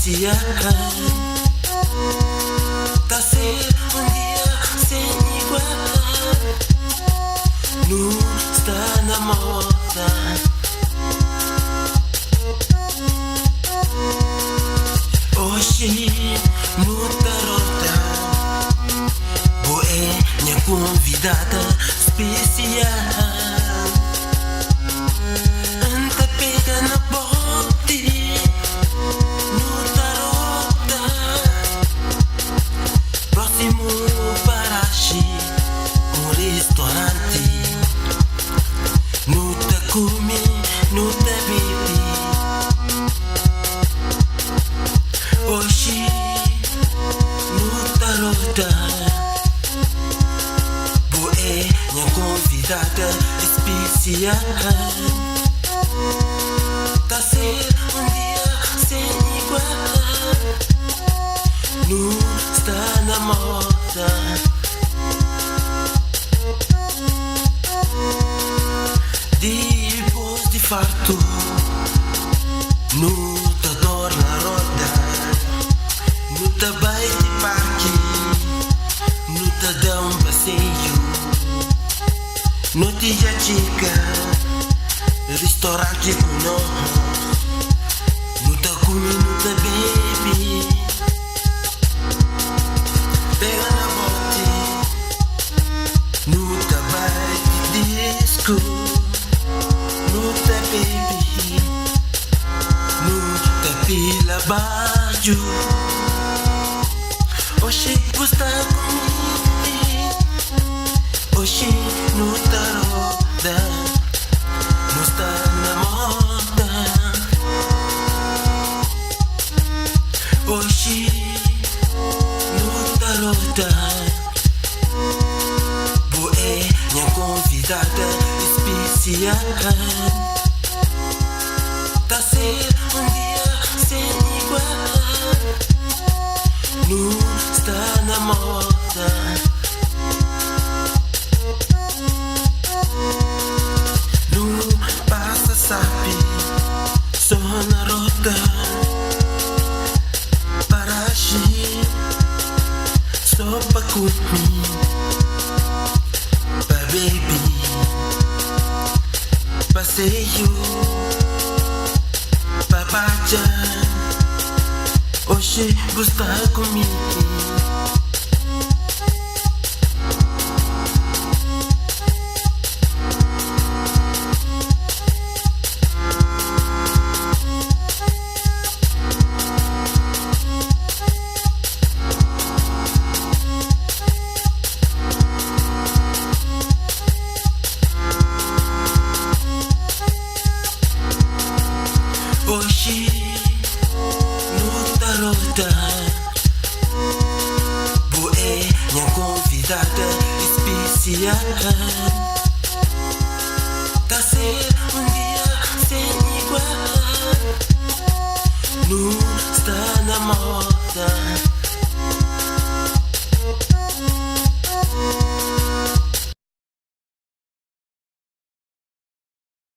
especial. Tá ser dia sem igual. Não está na moda. Hoje no tarota, boa é minha convidada especial. Anda pega na bote no tarota. Próximo parache, restaurante. No ta come, no ta bebe. Hoje no tarota, boa é minha convidada especial. Tá ser dia sem igual. Não está na moda. Depois de farto, no ta dor na roda. No ta vai de parque, no ta dá passeio. No te já chica, restaurante com nós. No ta come, no ta bebe. Pega na bote, no ta vai de disco. No ta bebe, no ta pila baixo. Hoje você comigo. Hoje no tarota, não está na moda. Hoje no tarota, boa é minha convidada especial. Tá ser dia sem igual. Não está na moda. Não passa, sabe, só na rota. Para agir, só pra comer, pra beber. Passeio, pra baixar. Hoje gosta comigo. Hoje no tarota, boa é minha convidada especial. Tá ser dia sem igual. Não está na moda.